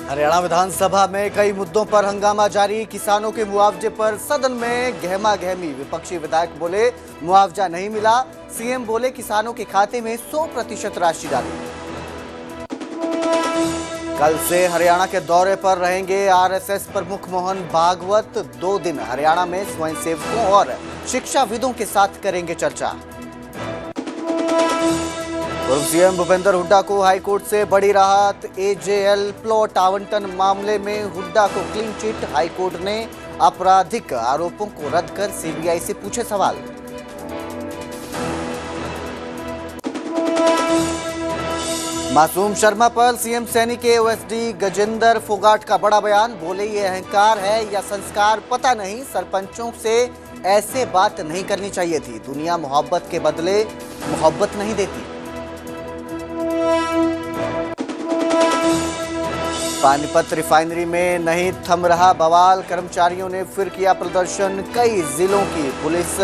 हरियाणा विधानसभा में कई मुद्दों पर हंगामा जारी। किसानों के मुआवजे पर सदन में गहमा गहमी। विपक्षी विधायक बोले मुआवजा नहीं मिला। सीएम बोले किसानों के खाते में 100% राशि डाली। कल से हरियाणा के दौरे पर रहेंगे आरएसएस प्रमुख मोहन भागवत। 2 दिन हरियाणा में स्वयंसेवकों और शिक्षाविदों के साथ करेंगे चर्चा। पूर्व सीएम भूपेंद्र हुड्डा को हाईकोर्ट से बड़ी राहत। एजेएल प्लॉट आवंटन मामले में हुड्डा को क्लीन चिट। हाईकोर्ट ने आपराधिक आरोपों को रद्द कर सीबीआई से पूछे सवाल। मासूम शर्मा पर सीएम सैनी के ओएसडी गजेंद्र फोगाट का बड़ा बयान। बोले ये अहंकार है या संस्कार पता नहीं, सरपंचों से ऐसे बात नहीं करनी चाहिए थी। दुनिया मोहब्बत के बदले मोहब्बत नहीं देती। पानीपत रिफाइनरी में नहीं थम रहा बवाल। कर्मचारियों ने फिर किया प्रदर्शन। कई जिलों की पुलिस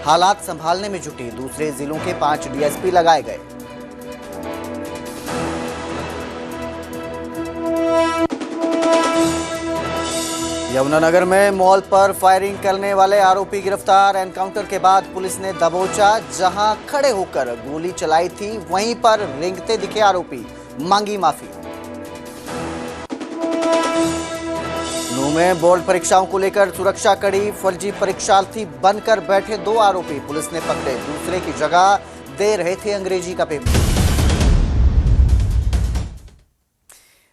हालात संभालने में जुटी। दूसरे जिलों के 5 डीएसपी लगाए गए। यमुनानगर में मॉल पर फायरिंग करने वाले आरोपी गिरफ्तार। एनकाउंटर के बाद पुलिस ने दबोचा। जहां खड़े होकर गोली चलाई थी वहीं पर रेंगते दिखे आरोपी, मांगी माफी। नूह में बोर्ड परीक्षाओं को लेकर सुरक्षा कड़ी। फर्जी परीक्षार्थी बनकर बैठे 2 आरोपी पुलिस ने पकड़े। दूसरे की जगह दे रहे थे अंग्रेजी का पेपर।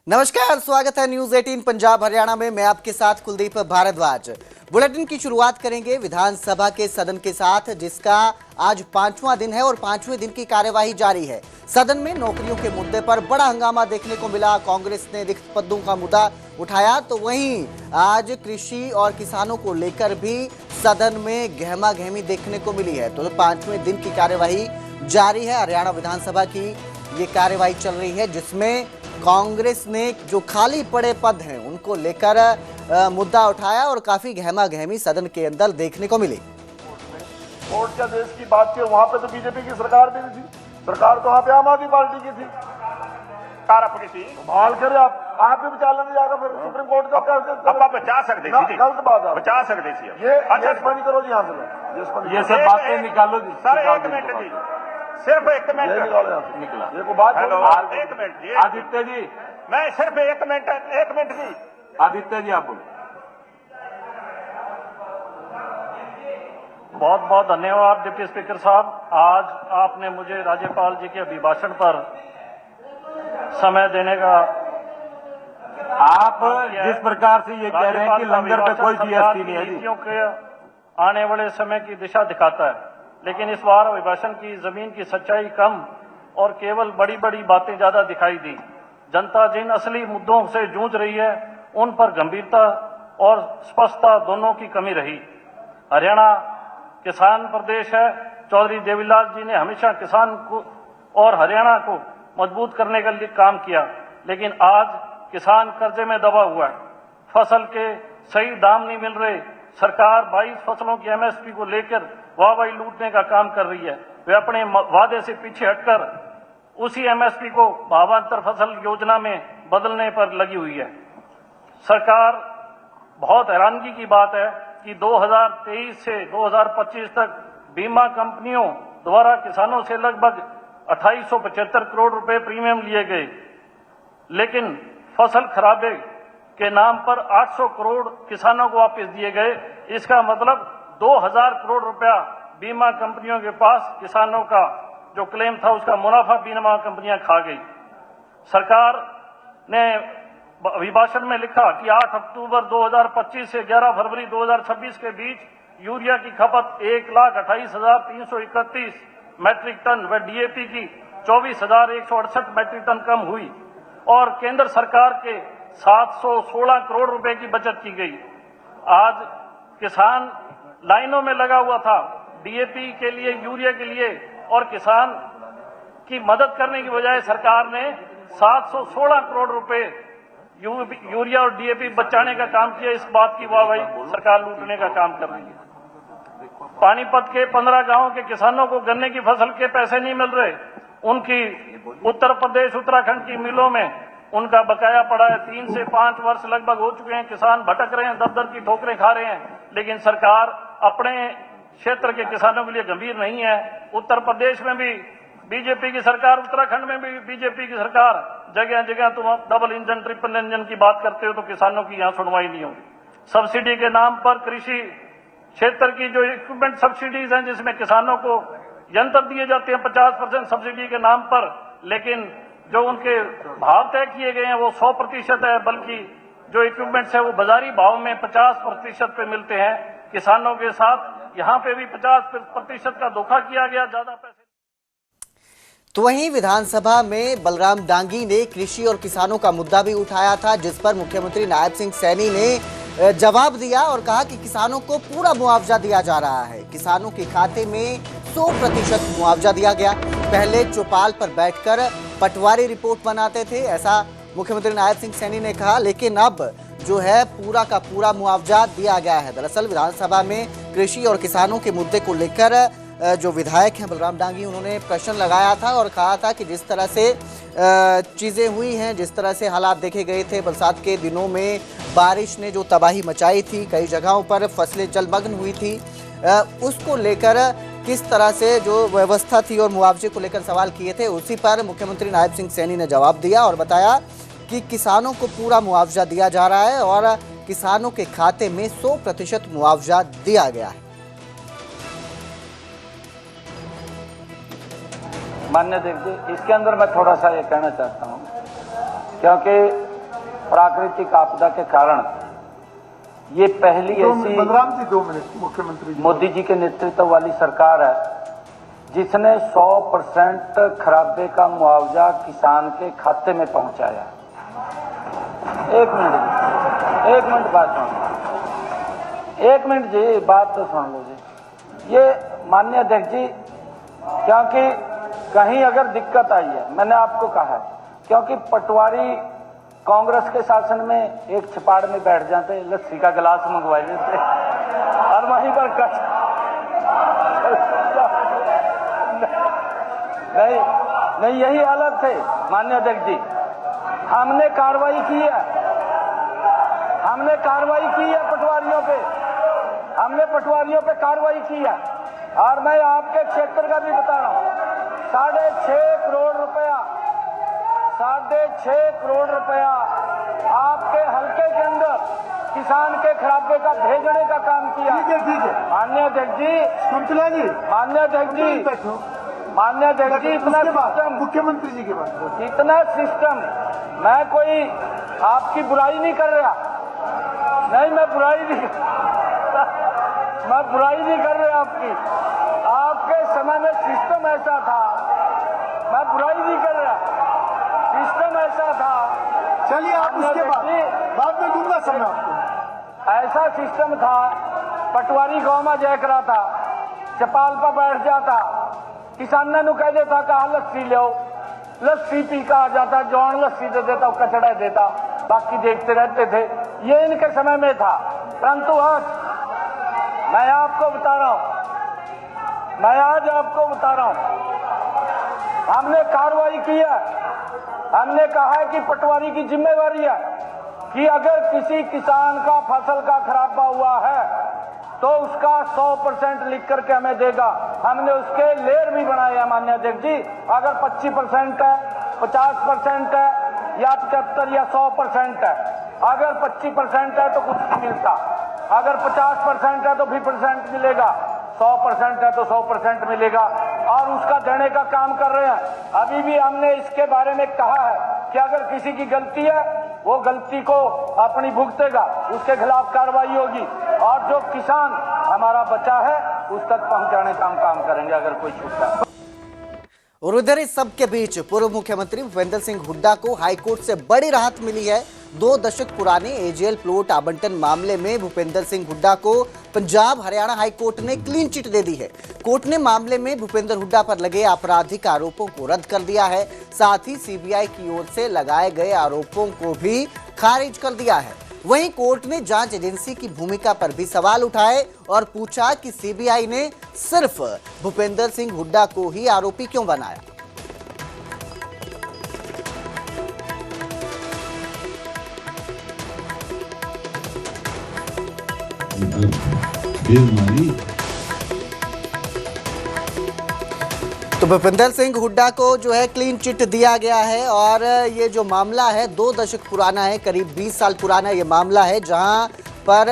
नमस्कार, स्वागत है न्यूज 18 पंजाब हरियाणा में। मैं आपके साथ कुलदीप भारद्वाज। बुलेटिन की शुरुआत करेंगे विधानसभा के सदन के साथ, जिसका आज 5वां दिन है और 5वें दिन की कार्यवाही जारी है। सदन में नौकरियों के मुद्दे पर बड़ा हंगामा देखने को मिला। कांग्रेस ने रिक्त पदों का मुद्दा उठाया, तो वहीं आज कृषि और किसानों को लेकर भी सदन में गहमा गहमी देखने को मिली है। तो 5वें दिन की कार्यवाही जारी है। हरियाणा विधानसभा की ये कार्यवाही चल रही है, जिसमें कांग्रेस ने जो खाली पड़े पद हैं उनको लेकर मुद्दा उठाया और काफी गहमा गहमी सदन के अंदर देखने को मिली। वोट का देश की बात की, वहां पे तो बीजेपी की सरकार भी नहीं थी। सरकार तो वहां पे आम आदमी पार्टी की थी। अपनी थी कमाल करे आप भी बचा लेने जाकर फिर सुप्रीम कोर्ट का आप बचा सकते थे। गलत बात है, बचा सकते थे। ये अच्छा बंद करो जी, यहाँ से ये सब बातें निकालो जी सर। 1 मिनट जी, सिर्फ 1 मिनट निकला ये को बात। हेलो 1 मिनट जी। आदित्य जी, मैं सिर्फ 1 मिनट जी। आदित्य जी आप बोलो। बहुत बहुत धन्यवाद डिप्टी स्पीकर साहब। आज आपने मुझे राज्यपाल जी के अभिभाषण पर समय देने का, आप जिस प्रकार से ये कह रहे हैं कि लंगर पे कोई जीएसटी नहीं है जी, नीतियों के आने वाले समय की दिशा दिखाता है, लेकिन इस बार अभिभाषण की जमीन की सच्चाई कम और केवल बड़ी बड़ी बातें ज्यादा दिखाई दी। जनता जिन असली मुद्दों से जूझ रही है उन पर गंभीरता और स्पष्टता दोनों की कमी रही। हरियाणा किसान प्रदेश है। चौधरी देवीलाल जी ने हमेशा किसान को और हरियाणा को मजबूत करने के लिए काम किया, लेकिन आज किसान कर्जे में दबा हुआ है। फसल के सही दाम नहीं मिल रहे। सरकार 22 फसलों की एमएसपी को लेकर वाहवाही लूटने का काम कर रही है। वे अपने वादे से पीछे हटकर उसी एमएसपी को भावांतर फसल योजना में बदलने पर लगी हुई है। सरकार, बहुत हैरानगी की बात है कि 2023 से 2025 तक बीमा कंपनियों द्वारा किसानों से लगभग 2875 करोड़ रुपए प्रीमियम लिए गए, लेकिन फसल खराबे के नाम पर 800 करोड़ किसानों को वापस दिए गए। इसका मतलब 2000 करोड़ रुपया बीमा कंपनियों के पास किसानों का जो क्लेम था उसका मुनाफा बीमा कंपनियां खा गई। सरकार ने अभिभाषण में लिखा कि 8 अक्टूबर 2025 से 11 फरवरी 2026 के बीच यूरिया की खपत 1,28,331 मैट्रिक टन व डीएपी की 24,168 मैट्रिक टन कम हुई और केंद्र सरकार के 716 करोड़ रुपए की बचत की गई। आज किसान लाइनों में लगा हुआ था डीएपी के लिए, यूरिया के लिए, और किसान की मदद करने की बजाय सरकार ने 716 करोड़ रुपए यूरिया और डीएपी बचाने का काम किया। इस बात की वाहवाही सरकार लूटने का काम कर रही है। पानीपत के 15 गांवों के किसानों को गन्ने की फसल के पैसे नहीं मिल रहे। उनकी उत्तर प्रदेश उत्तराखंड की मिलों में उनका बकाया पड़ा है। 3 से 5 वर्ष लगभग हो चुके हैं, किसान भटक रहे हैं, दर की ठोकरें खा रहे हैं, लेकिन सरकार अपने क्षेत्र के किसानों के लिए गंभीर नहीं है। उत्तर प्रदेश में भी बीजेपी की सरकार, उत्तराखंड में भी बीजेपी की सरकार, जगह जगह तुम डबल इंजन ट्रिपल इंजन की बात करते हो तो किसानों की यहाँ सुनवाई नहीं होगी। सब्सिडी के नाम पर कृषि क्षेत्र की जो इक्विपमेंट सब्सिडीज हैं, जिसमें किसानों को यंत्र दिए जाते हैं 50% सब्सिडी के नाम पर, लेकिन जो उनके भाव तय किए गए हैं वो 100% है, बल्कि जो इक्विपमेंट्स है वो बाजारी भाव में 50% पे मिलते हैं। किसानों के साथ यहाँ पे भी 50% का धोखा किया गया, ज्यादा पैसे। तो वहीं विधानसभा में बलराम डांगी ने कृषि और किसानों का मुद्दा भी उठाया था, जिस पर मुख्यमंत्री नायब सिंह सैनी ने जवाब दिया और कहा कि किसानों को पूरा मुआवजा दिया जा रहा है। किसानों के खाते में 100% मुआवजा दिया गया। पहले चौपाल पर बैठकर पटवारी रिपोर्ट बनाते थे, ऐसा मुख्यमंत्री नायब सिंह सैनी ने कहा, लेकिन अब जो है पूरा का पूरा मुआवजा दिया गया है। दरअसल विधानसभा में कृषि और किसानों के मुद्दे को लेकर जो विधायक हैं बलराम डांगी, उन्होंने प्रश्न लगाया था और कहा था कि जिस तरह से चीज़ें हुई हैं, जिस तरह से हालात देखे गए थे, बरसात के दिनों में बारिश ने जो तबाही मचाई थी, कई जगहों पर फसलें जलमग्न हुई थी, उसको लेकर किस तरह से जो व्यवस्था थी और मुआवजे को लेकर सवाल किए थे, उसी पर मुख्यमंत्री नायब सिंह सैनी ने जवाब दिया और बताया कि किसानों को पूरा मुआवजा दिया जा रहा है और किसानों के खाते में 100% मुआवजा दिया गया है। मान्य देखिए, इसके अंदर मैं थोड़ा सा ये कहना चाहता हूँ, क्योंकि प्राकृतिक आपदा के कारण ये पहली ऐसी बलराम जी 2 मिनट मुख्यमंत्री मोदी जी के नेतृत्व वाली सरकार है जिसने 100% खराबे का मुआवजा किसान के खाते में पहुंचाया। एक मिनट बात सुनो, 1 मिनट जी, बात तो सुन लो जी। ये माननीय अध्यक्ष जी, क्योंकि कहीं अगर दिक्कत आई है, मैंने आपको कहा है, क्योंकि पटवारी कांग्रेस के शासन में एक छपाड़ में बैठ जाते, लस्सी का गिलास मंगवा देते और वहीं पर नहीं यही हालत थे। माननीय अध्यक्ष जी, हमने कार्रवाई की है पटवारियों पे, हमने पटवारियों पे कार्रवाई की है। और मैं आपके क्षेत्र का भी बता रहा हूँ, 6.5 करोड़ रुपया आपके हल्के के अंदर किसान के खराबे का भेजने का काम किया। ठीक है माननीय अध्यक्ष जी, कुंतला जी, माननीय अध्यक्ष जी, इतना सिस्टम, मुख्यमंत्री जी के पास इतना सिस्टम, मैं कोई आपकी बुराई नहीं कर रहा, नहीं मैं बुराई नहीं कर रहा आपके समय में सिस्टम ऐसा था, मैं बुराई नहीं कर रहा, सिस्टम ऐसा था। चलिए आप उसके बाद में दूंगा समय आपको। ऐसा सिस्टम था, पटवारी गांव में जाया करा था, चपाल पर बैठ जाता, किसान ने कह देता कहा लस्सी लो, लस्सी पी का आ जाता, जौन लस्सी दे देता, कचड़ा देता, बाकी देखते रहते थे। ये इनके समय में था। परंतु आज मैं आपको बता रहा हूं, हमने कार्रवाई की है। हमने कहा है कि पटवारी की जिम्मेवारी है कि अगर किसी किसान का फसल का खराबा हुआ है तो उसका 100% लिख करके हमें देगा। हमने उसके लेयर भी बनाए हैं माननीय अध्यक्ष जी। अगर 25% है, 50% है या 75 या 100% है, अगर 25% है तो कुछ नहीं मिलता, अगर 50% है तो 20% मिलेगा, 100% है तो 100% मिलेगा, और उसका देने का काम कर रहे हैं। अभी भी हमने इसके बारे में कहा है कि अगर किसी की गलती है वो गलती को अपनी भुगतेगा, उसके खिलाफ कार्रवाई होगी, और जो किसान हमारा बचा है उस तक पहुंचाने का हम काम करेंगे अगर कोई छूटा है। और उधर इस सब के बीच पूर्व मुख्यमंत्री भूपेंद्र सिंह हुड्डा को हाईकोर्ट से बड़ी राहत मिली है। 2 दशक पुराने एजेएल प्लॉट आवंटन मामले में भूपेंद्र सिंह हुड्डा को पंजाब हरियाणा हाईकोर्ट ने क्लीन चिट दे दी है। कोर्ट ने मामले में भूपेंद्र हुड्डा पर लगे आपराधिक आरोपों को रद्द कर दिया है, साथ ही सीबीआई की ओर से लगाए गए आरोपों को भी खारिज कर दिया है। वहीं कोर्ट ने जांच एजेंसी की भूमिका पर भी सवाल उठाए और पूछा कि सीबीआई ने सिर्फ भूपेंद्र सिंह हुड्डा को ही आरोपी क्यों बनाया। बेईमानी। तो भूपेंद्र सिंह हुड्डा को जो है क्लीन चिट दिया गया है और ये जो मामला है 2 दशक पुराना है, करीब 20 साल पुराना ये मामला है, जहां पर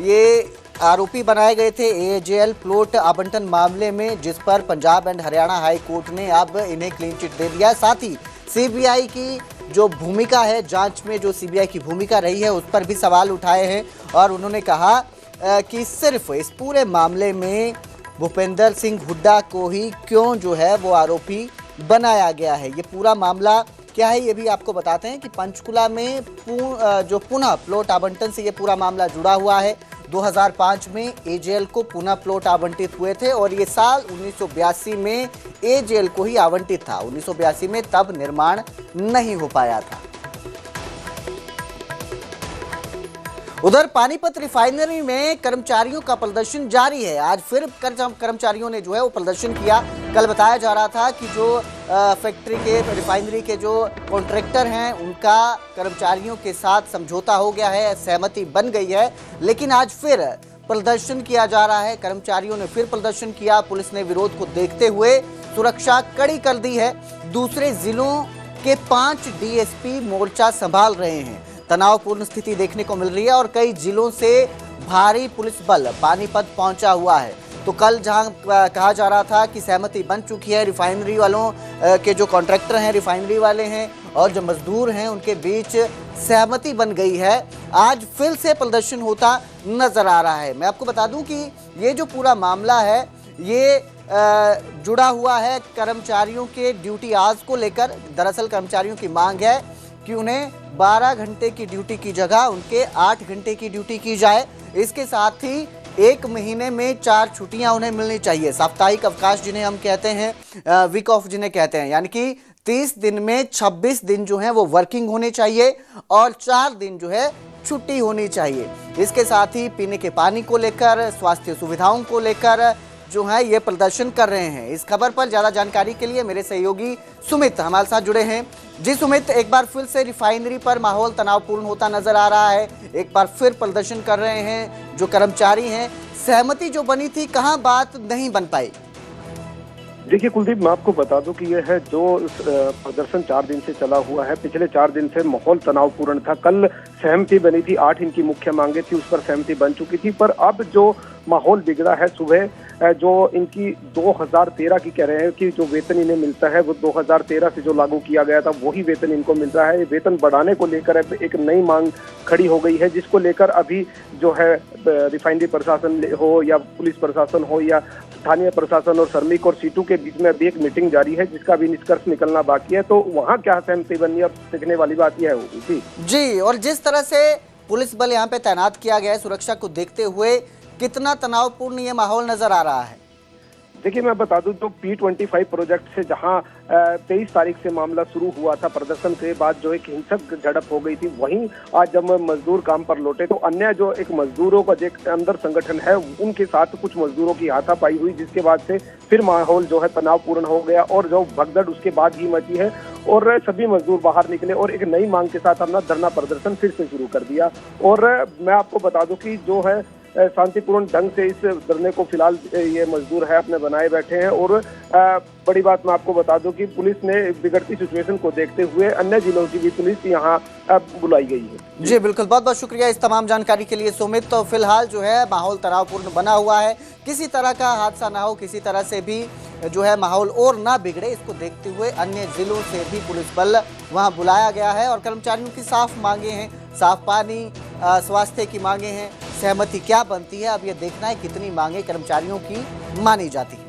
ये आरोपी बनाए गए थे एजेएल प्लॉट आवंटन मामले में, जिस पर Punjab and Haryana high court ने अब इन्हें क्लीन चिट दे दिया है। साथ ही सीबीआई की जो भूमिका है, जांच में जो सीबीआई की भूमिका रही है, उस पर भी सवाल उठाए हैं और उन्होंने कहा कि सिर्फ इस पूरे मामले में भूपेंद्र सिंह हुड्डा को ही क्यों जो है वो आरोपी बनाया गया है। ये पूरा मामला क्या है ये भी आपको बताते हैं कि पंचकुला में जो पुनः प्लॉट आवंटन से ये पूरा मामला जुड़ा हुआ है। 2005 में एजेएल को पुनः प्लॉट आवंटित हुए थे और ये साल 1982 में एजेएल को ही आवंटित था। 1982 में तब निर्माण नहीं हो पाया था। उधर पानीपत रिफाइनरी में कर्मचारियों का प्रदर्शन जारी है। आज फिर कर्मचारियों ने जो है वो प्रदर्शन किया। कल बताया जा रहा था कि जो फैक्ट्री के रिफाइनरी के जो कॉन्ट्रैक्टर हैं उनका कर्मचारियों के साथ समझौता हो गया है, सहमति बन गई है, लेकिन आज फिर प्रदर्शन किया जा रहा है। कर्मचारियों ने फिर प्रदर्शन किया। पुलिस ने विरोध को देखते हुए सुरक्षा कड़ी कर दी है। दूसरे जिलों के 5 डीएसपी मोर्चा संभाल रहे हैं। तनावपूर्ण स्थिति देखने को मिल रही है और कई जिलों से भारी पुलिस बल पानीपत पहुंचा हुआ है। तो कल जहां कहा जा रहा था कि सहमति बन चुकी है, रिफाइनरी वालों के जो कॉन्ट्रैक्टर हैं, रिफाइनरी वाले हैं और जो मजदूर हैं, उनके बीच सहमति बन गई है, आज फिर से प्रदर्शन होता नजर आ रहा है। मैं आपको बता दूं कि ये जो पूरा मामला है ये जुड़ा हुआ है कर्मचारियों के ड्यूटी आवर्स को लेकर। दरअसल कर्मचारियों की मांग है कि उन्हें 12 घंटे की ड्यूटी की जगह उनके 8 घंटे की ड्यूटी की जाए। इसके साथ ही 1 महीने में 4 छुट्टियां उन्हें मिलनी चाहिए। साप्ताहिक अवकाश जिन्हें हम कहते हैं, वीक ऑफ जिन्हें कहते हैं, यानी कि 30 दिन में 26 दिन जो है वो वर्किंग होने चाहिए और 4 दिन जो है छुट्टी होनी चाहिए। इसके साथ ही पीने के पानी को लेकर, स्वास्थ्य सुविधाओं को लेकर जो है ये प्रदर्शन कर रहे हैं। इस खबर पर ज्यादा जानकारी के लिए मेरे सहयोगी सुमित हमारे साथ जुड़े हैं। जी सुमित, एक बार फिर से रिफाइनरी पर माहौल तनावपूर्ण होता नजर आ रहा है, एक बार फिर प्रदर्शन कर रहे हैं जो कर्मचारी हैं। सहमति जो बनी थी, कहां बात नहीं बन पाई? देखिए कुलदीप, मैं आपको बता दूं कि यह है जो प्रदर्शन 4 दिन से चला हुआ है। पिछले 4 दिन से माहौल तनावपूर्ण था। कल सहमति बनी थी, 8 इनकी मुख्य मांगे थी, उस पर सहमति बन चुकी थी। पर अब जो माहौल बिगड़ा है, सुबह जो इनकी 2013 की कह रहे हैं कि जो वेतन इन्हें मिलता है वो 2013 से जो लागू किया गया था वही वेतन इनको मिल रहा है। वेतन बढ़ाने को लेकर एक नई मांग खड़ी हो गई है, जिसको लेकर अभी जो है रिफाइनरी प्रशासन हो या पुलिस प्रशासन हो या स्थानीय प्रशासन और श्रमिक और सीटू के बीच में अभी एक मीटिंग जारी है, जिसका भी निष्कर्ष निकलना बाकी है। तो वहाँ क्या सहमति बनी, अब सीखने वाली बात यह होगी। जी, और जिस तरह से पुलिस बल यहाँ पे तैनात किया गया है सुरक्षा को देखते हुए, कितना तनावपूर्ण ये माहौल नजर आ रहा है? देखिए मैं बता दूं, जो P25 प्रोजेक्ट से जहां 23 तारीख से मामला शुरू हुआ था, प्रदर्शन के बाद जो एक हिंसक झड़प हो गई थी, वहीं आज जब मजदूर काम पर लौटे तो अन्य जो एक मजदूरों का जो अंदर संगठन है उनके साथ कुछ मजदूरों की हाथापाई हुई, जिसके बाद से फिर माहौल जो है तनावपूर्ण हो गया और जो भगदड़ उसके बाद ही मची है और सभी मजदूर बाहर निकले और एक नई मांग के साथ अपना धरना प्रदर्शन फिर से शुरू कर दिया। और मैं आपको बता दूं कि जो है शांतिपूर्ण ढंग से इस धरने को फिलहाल ये मजदूर है अपने बनाए बैठे हैं। और बड़ी बात मैं आपको बता दूं कि पुलिस ने बिगड़ती सिचुएशन को देखते हुए अन्य जिलों की भी पुलिस यहाँ बुलाई गई है। जी बिल्कुल, बहुत बहुत शुक्रिया इस तमाम जानकारी के लिए सुमित। तो फिलहाल जो है माहौल तनावपूर्ण बना हुआ है, किसी तरह का हादसा ना हो, किसी तरह से भी जो है माहौल और ना बिगड़े, इसको देखते हुए अन्य जिलों से भी पुलिस बल वहाँ बुलाया गया है और कर्मचारियों की साफ मांगे हैं, साफ पानी, स्वास्थ्य की मांगे हैं। सहमति क्या बनती है, अब ये देखना है कितनी मांगे कर्मचारियों की मानी जाती है।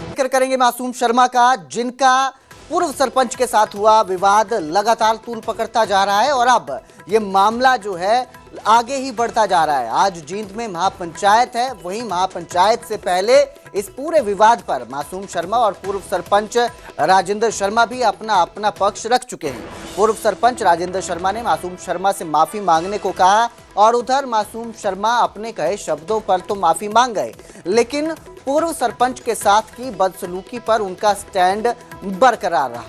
जिक्र करेंगे मासूम शर्मा का, जिनका पूर्व सरपंच के साथ हुआ विवाद लगातार तूल पकड़ता जा रहा है और अब ये मामला जो है आगे ही बढ़ता जा रहा है। आज जींद में महापंचायत है, वहीं महापंचायत से पहले इस पूरे विवाद पर मासूम शर्मा और पूर्व सरपंच राजेंद्र शर्मा भी अपना पक्ष रख चुके हैं। पूर्व सरपंच राजेंद्र शर्मा ने मासूम शर्मा से माफी मांगने को कहा और उधर मासूम शर्मा अपने कहे शब्दों पर तो माफी मांग गए, लेकिन पूर्व सरपंच के साथ की बदसलूकी पर उनका स्टैंड बरकरार रहा।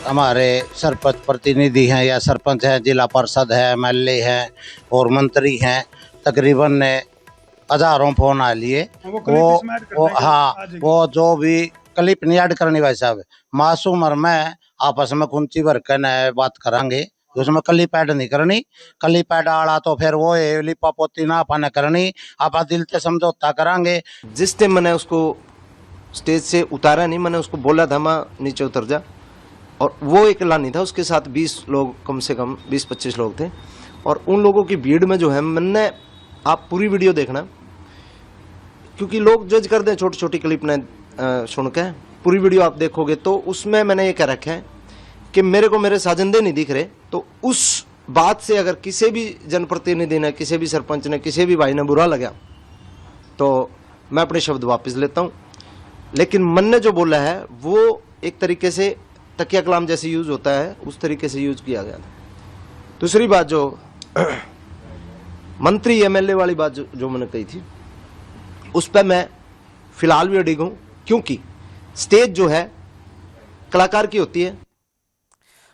हमारे सरपंच प्रतिनिधि हैं या सरपंच हैं, जिला परिषद है, MLA हैं और मंत्री हैं, तकरीबन हजारों फोन आ लिए। वो जो भी क्लिप नहीं ऐड करनी भाई साहब, मासूम और मैं आपस में कुंची भर के बात करांगे, उसमें क्लिप ऐड नहीं करनी। क्लिप ऐड आड़ा तो फिर वो लिपा पोती ना अपन करनी, आप दिल से समझौता करांगे। जिस टाइम मैंने उसको स्टेज से उतारा नहीं, मैंने उसको बोला था माँ नीचे उतर जा, और वो अकेला नहीं था, उसके साथ 20 लोग, कम से कम 20-25 लोग थे। और उन लोगों की भीड़ में जो है, मैंने, आप पूरी वीडियो देखना क्योंकि लोग जज कर दें छोटी छोटी क्लिप ने सुन के। पूरी वीडियो आप देखोगे तो उसमें मैंने ये कह रखा है कि मेरे को मेरे साजिंदे नहीं दिख रहे। तो उस बात से अगर किसी भी जनप्रतिनिधि ने, किसी भी सरपंच ने, किसी भी भाई ने बुरा लगा तो मैं अपने शब्द वापस लेता हूँ। लेकिन मन ने जो बोला है वो एक तरीके से तकिया कलाम जैसे यूज होता है, उस तरीके से यूज किया गया था। दूसरी बात जो मंत्री MLA वाली बात जो मैंने कही थी, उस पर मैं फिलहाल भी अडिग हूं, क्योंकि स्टेज जो है कलाकार की होती है।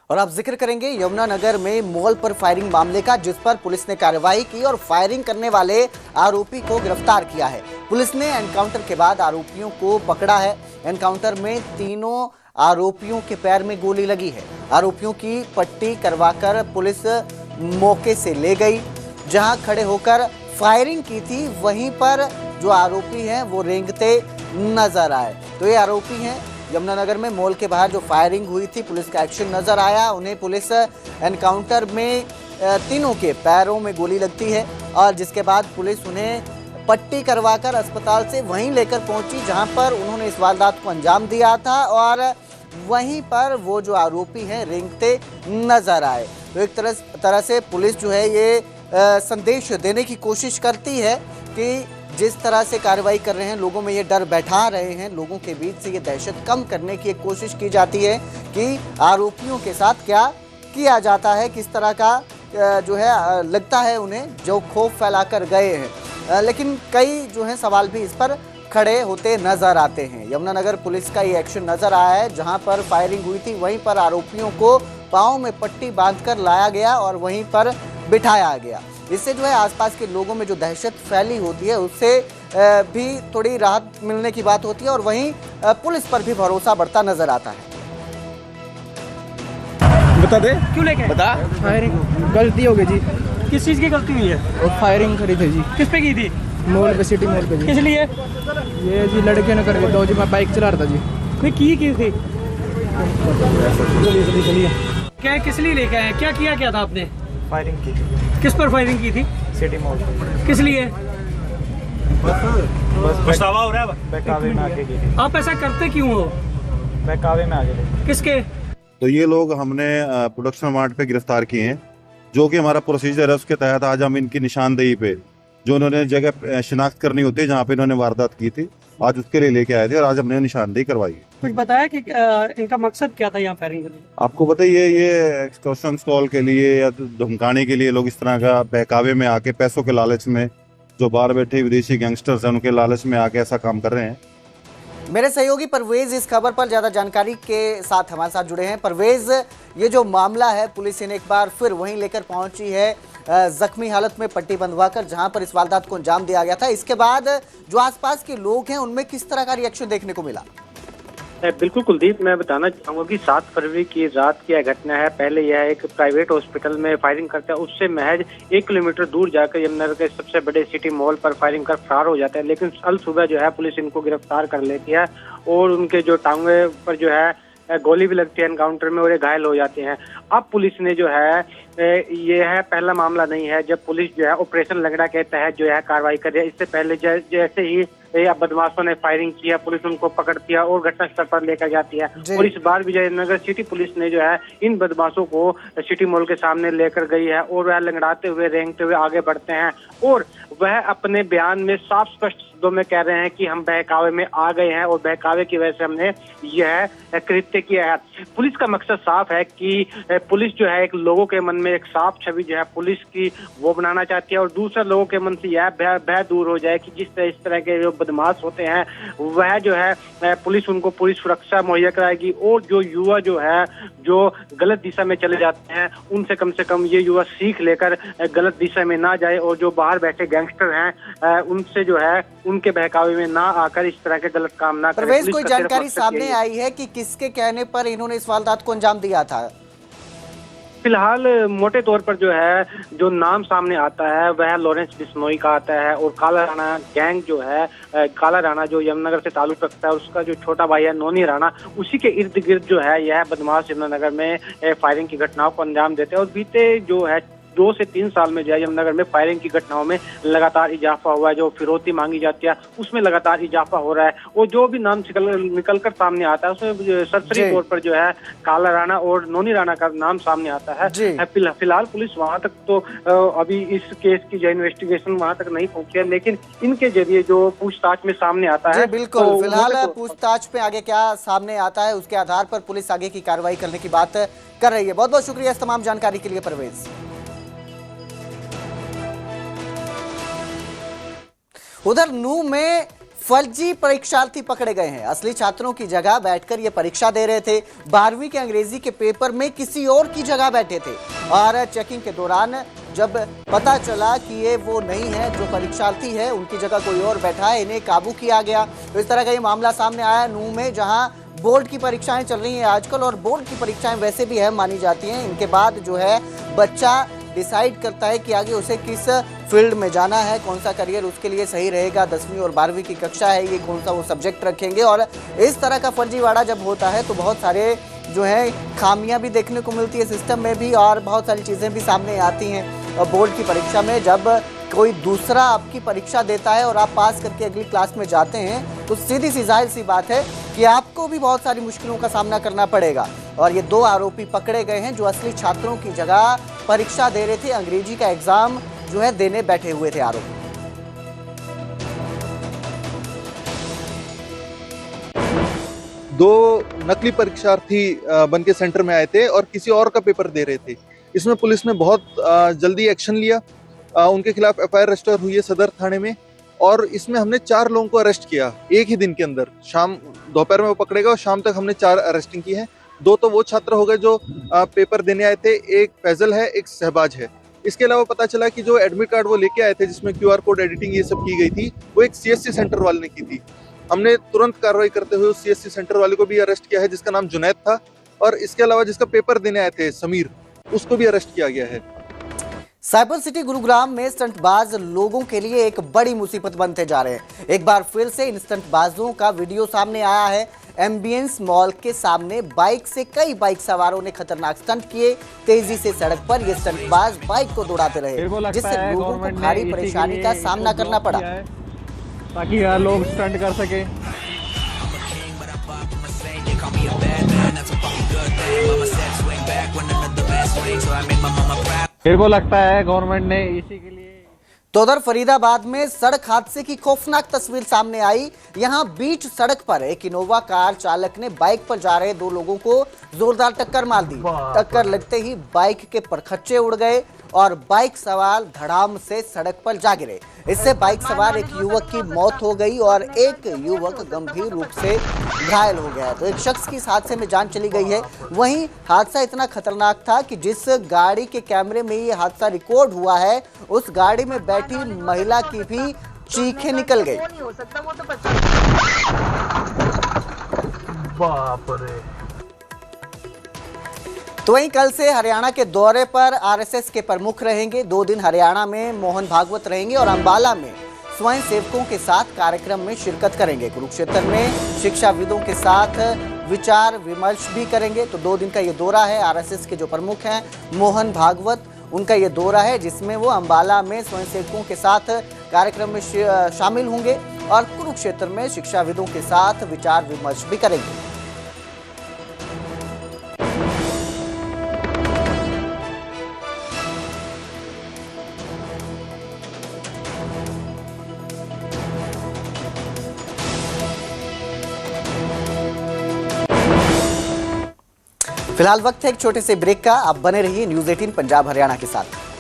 और आप जिक्र करेंगे यमुनानगर में मॉल पर फायरिंग मामले का, जिस पर पुलिस ने कार्रवाई की और फायरिंग करने वाले आरोपी को गिरफ्तार किया है। पुलिस ने एनकाउंटर के बाद आरोपियों को पकड़ा है। एनकाउंटर में तीनों आरोपियों के पैर में गोली लगी है। आरोपियों की पट्टी करवाकर पुलिस मौके से ले गई। जहां खड़े होकर फायरिंग की थी, वहीं पर जो आरोपी हैं वो रेंगते नजर आए। तो ये आरोपी हैं यमुनानगर में मॉल के बाहर जो फायरिंग हुई थी, पुलिस का एक्शन नजर आया। उन्हें पुलिस एनकाउंटर में तीनों के पैरों में गोली लगती है और जिसके बाद पुलिस उन्हें पट्टी करवाकर अस्पताल से वहीं लेकर पहुंची जहां पर उन्होंने इस वारदात को अंजाम दिया था और वहीं पर वो जो आरोपी हैं रेंगते नजर आए। तो एक तरह से पुलिस जो है ये संदेश देने की कोशिश करती है कि जिस तरह से कार्रवाई कर रहे हैं, लोगों में ये डर बैठा रहे हैं, लोगों के बीच से ये दहशत कम करने की एक कोशिश की जाती है कि आरोपियों के साथ क्या किया जाता है, किस तरह का जो है लगता है उन्हें, जो खौफ फैलाकर गए हैं। लेकिन कई जो है सवाल भी इस पर खड़े होते नजर आते हैं। यमुनानगर पुलिस का ये एक्शन नजर आया है, जहां पर फायरिंग हुई थी वहीं पर आरोपियों को पाँव में पट्टी बांधकर लाया गया और वहीं पर बिठाया गया। इससे जो है आसपास के लोगों में जो दहशत फैली होती है उससे भी थोड़ी राहत मिलने की बात होती है और वहीं पुलिस पर भी भरोसा बढ़ता नजर आता है। बता दे क्यों लेके बता। फायरिंग गलती हो गई जी। किस चीज़ की गलती हुई है? वो फायरिंग करी थी जी। किस पे की थी? मॉल पे, सिटी मॉल पे जी। किस लिए? ये जी लड़के ने कर के दो जी, मैं बाइक चला रहा था जी। कोई की थी? क्या किस लिए लेके आए? क्या किया था आपने? फायरिंग की थी। किस पर फायरिंग की थी? सिटी मॉल पे। किस लिए? बस पछतावा हो रहा है। बहकावे में आके की थी। आप ऐसा करते क्यों हो? बहकावे में आगे थे। किसके? तो ये लोग हमने प्रोडक्शन वार्ड पे गिरफ्तार किए हैं, जो कि हमारा प्रोसीजर है। उसके तहत आज हम इनकी निशानदेही पे, जो उन्होंने जगह शिनाख्त करनी होती है जहाँ पे इन्होंने वारदात की थी, आज उसके लिए लेके आए थे और आज हमने निशानदेही करवाई। कुछ बताया कि इनका मकसद क्या था यहाँ फायरिंग करने? आपको बताइए, ये एक्सटॉर्शन कॉल के लिए या धमकाने के लिए लोग इस तरह का बहकावे में आके, पैसों के लालच में, जो बाहर बैठे विदेशी गैंगस्टर्स हैं उनके लालच में आके ऐसा काम कर रहे हैं। मेरे सहयोगी परवेज इस खबर पर ज्यादा जानकारी के साथ हमारे साथ जुड़े हैं। परवेज, ये जो मामला है, पुलिस इन्हें एक बार फिर वहीं लेकर पहुंची है जख्मी हालत में पट्टी बंधवाकर, जहां पर इस वारदात को अंजाम दिया गया था। इसके बाद जो आसपास के लोग हैं उनमें किस तरह का रिएक्शन देखने को मिला? बिल्कुल कुलदीप, मैं बताना चाहूंगा कि 7 फरवरी की रात की यह घटना है। पहले यह एक प्राइवेट हॉस्पिटल में फायरिंग करता है, उससे महज 1 किलोमीटर दूर जाकर यमुनानगर के सबसे बड़े सिटी मॉल पर फायरिंग कर फरार हो जाता है। लेकिन कल सुबह जो है पुलिस इनको गिरफ्तार कर लेती है और उनके जो टांगे पर जो है गोली भी लगती है एनकाउंटर में और ये घायल हो जाते हैं। अब पुलिस ने जो है ये है पहला मामला नहीं है जब पुलिस जो है ऑपरेशन लंगड़ा के तहत जो है कार्रवाई कर रही है। इससे पहले जैसे ही बदमाशों ने फायरिंग किया, पुलिस उनको पकड़ती है और घटनास्थल पर लेकर जाती है। और इस बार विजयनगर सिटी पुलिस ने जो है इन बदमाशों को सिटी मॉल के सामने लेकर गई है और वह लंगड़ाते हुए, रेंगते हुए आगे बढ़ते हैं और वह अपने बयान में साफ स्पष्ट शब्दों में कह रहे हैं कि हम बहकावे में आ गए हैं और बहकावे की वजह से हमने यह कृत्य किया है। पुलिस का मकसद साफ है कि पुलिस जो है एक लोगों के मन में एक साफ छवि जो है पुलिस की वो बनाना चाहती है और दूसरे लोगों के मन से यह भय दूर हो जाए कि इस तरह के जो बदमाश होते हैं वह जो है पुलिस उनको पूरी सुरक्षा मुहैया कराएगी, और जो युवा जो है जो गलत दिशा में चले जाते हैं उनसे कम ये युवा सीख लेकर गलत दिशा में ना जाए, और जो बाहर बैठे गैंगस्टर हैं उनसे जो है उनके बहकावे में ना आकर इस तरह के गलत काम ना करें। परवेज, कोई जानकारी सामने आई है कि किसके कहने पर इन्होंने इस वारदात को अंजाम दिया था? फिलहाल मोटे तौर पर जो है जो नाम सामने आता है वह लॉरेंस बिश्नोई का आता है, और काला राणा गैंग जो है, काला राणा जो यमुनानगर से ताल्लुक रखता है, उसका जो छोटा भाई है नोनी राणा, उसी के इर्द गिर्द जो है यह बदमाश यमुनानगर में फायरिंग की घटनाओं को अंजाम देते हैं। और बीते जो है 2 से 3 साल में जो है यमुनानगर में फायरिंग की घटनाओं में लगातार इजाफा हुआ है। जो फिरौती मांगी जाती है उसमें लगातार इजाफा हो रहा है, और जो भी नाम निकल कर सामने आता है उसमें सरसरी तौर पर जो है काला राणा और नोनी राणा का नाम सामने आता है। फिलहाल पुलिस वहां तक तो अभी इस केस की जो इन्वेस्टिगेशन वहां तक नहीं पहुंची है, लेकिन इनके जरिए जो पूछताछ में सामने आता है बिल्कुल तो फिलहाल पूछताछ पे आगे क्या सामने आता है उसके आधार पर पुलिस आगे की कार्रवाई करने की बात कर रही है। बहुत बहुत शुक्रिया इस तमाम जानकारी के लिए परवेज। उधर नूह में फर्जी परीक्षार्थी पकड़े गए हैं। असली छात्रों की जगह बैठकर ये परीक्षा दे रहे थे। 12वीं के अंग्रेजी के पेपर में किसी और की जगह बैठे थे, और चेकिंग के दौरान जब पता चला कि ये वो नहीं है जो परीक्षार्थी है, उनकी जगह कोई और बैठा है, इन्हें काबू किया गया। तो इस तरह का ये मामला सामने आया नूह में, जहां बोर्ड की परीक्षाएं चल रही हैं आजकल, और बोर्ड की परीक्षाएं वैसे भी अहम मानी जाती हैं। इनके बाद जो है बच्चा डिसाइड करता है कि आगे उसे किस फील्ड में जाना है, कौन सा करियर उसके लिए सही रहेगा। 10वीं और 12वीं की कक्षा है, ये कौन सा वो सब्जेक्ट रखेंगे। और इस तरह का फर्जीवाड़ा जब होता है तो बहुत सारे जो है खामियां भी देखने को मिलती है सिस्टम में भी, और बहुत सारी चीज़ें भी सामने आती हैं। और बोर्ड की परीक्षा में जब कोई दूसरा आपकी परीक्षा देता है और आप पास करके अगली क्लास में जाते हैं तो सीधी सी जाहिर सी बात है कि आपको भी बहुत सारी मुश्किलों का सामना करना पड़ेगा। और ये 2 आरोपी पकड़े गए हैं जो असली छात्रों की जगह परीक्षा दे रहे थे, अंग्रेजी का एग्जाम जो है देने बैठे हुए थे आरोपी। दो नकली परीक्षार्थी बन के सेंटर में आए थे और किसी और का पेपर दे रहे थे। इसमें पुलिस ने बहुत जल्दी एक्शन लिया। उनके खिलाफ एफआईआर रजिस्टर हुई है सदर थाने में, और इसमें हमने 4 लोगों को अरेस्ट किया एक ही दिन के अंदर। शाम दोपहर में वो पकड़ेगा और शाम तक हमने 4 अरेस्टिंग की है। 2 तो वो छात्र हो गए जो पेपर देने आए थे, एक फैजल है, एक सहबाज है। इसके अलावा पता चला कि जो एडमिट कार्ड वो लेके आए थे जिसमें QR कोड एडिटिंग ये सब की गई थी, वो एक CSC सेंटर वाले ने की थी। हमने तुरंत कार्रवाई करते हुए उस CSC सेंटर वाले को भी अरेस्ट किया है जिसका नाम जुनैद था, और इसके अलावा जिसका पेपर देने आए थे समीर, उसको भी अरेस्ट किया गया है। साइबर सिटी गुरुग्राम में स्टंटबाज लोगों के लिए एक बड़ी मुसीबत बनते जा रहे हैं। एक बार फिर से इन स्टंटबाजों का वीडियो सामने आया है। एम्बियंस मॉल के सामने बाइक से कई बाइक सवारों ने खतरनाक स्टंट किए। तेजी से सड़क पर ये स्टंटबाज बाइक को दौड़ाते रहे, जिससे लोगों को भारी परेशानी का सामना करना पड़ा, ताकि लोग स्टंट कर सके। मेरे को लगता है गवर्नमेंट ने इसी के लिए। तो उधर फरीदाबाद में सड़क हादसे की खौफनाक तस्वीर सामने आई। यहां बीच सड़क पर एक इनोवा कार चालक ने बाइक पर जा रहे 2 लोगों को जोरदार टक्कर मार दी। टक्कर लगते ही बाइक के परखच्चे उड़ गए और बाइक सवार धड़ाम से सड़क पर जा गिरे। इससे बाइक सवार एक युवक की मौत हो गई और एक युवक गंभीर रूप से घायल हो गया। तो एक शख्स की इस हादसे में जान चली गई है। वहीं हादसा इतना खतरनाक था कि जिस गाड़ी के कैमरे में ये हादसा रिकॉर्ड हुआ है, उस गाड़ी में बैठी महिला की भी चीखें निकल गई। बाप रे। तो वहीं कल से हरियाणा के दौरे पर आरएसएस के प्रमुख रहेंगे। 2 दिन हरियाणा में मोहन भागवत रहेंगे और अंबाला में स्वयं सेवकों के साथ कार्यक्रम में शिरकत करेंगे। कुरुक्षेत्र में शिक्षाविदों के साथ विचार विमर्श भी करेंगे। तो 2 दिन का ये दौरा है। आरएसएस के जो प्रमुख हैं मोहन भागवत, उनका ये दौरा है जिसमें वो अंबाला में स्वयं सेवकों के साथ कार्यक्रम में शामिल होंगे और कुरुक्षेत्र में शिक्षाविदों के साथ विचार विमर्श भी करेंगे। फिलहाल वक्त है एक छोटे से ब्रेक का। आप बने रहिए न्यूज़ 18 पंजाब हरियाणा के साथ।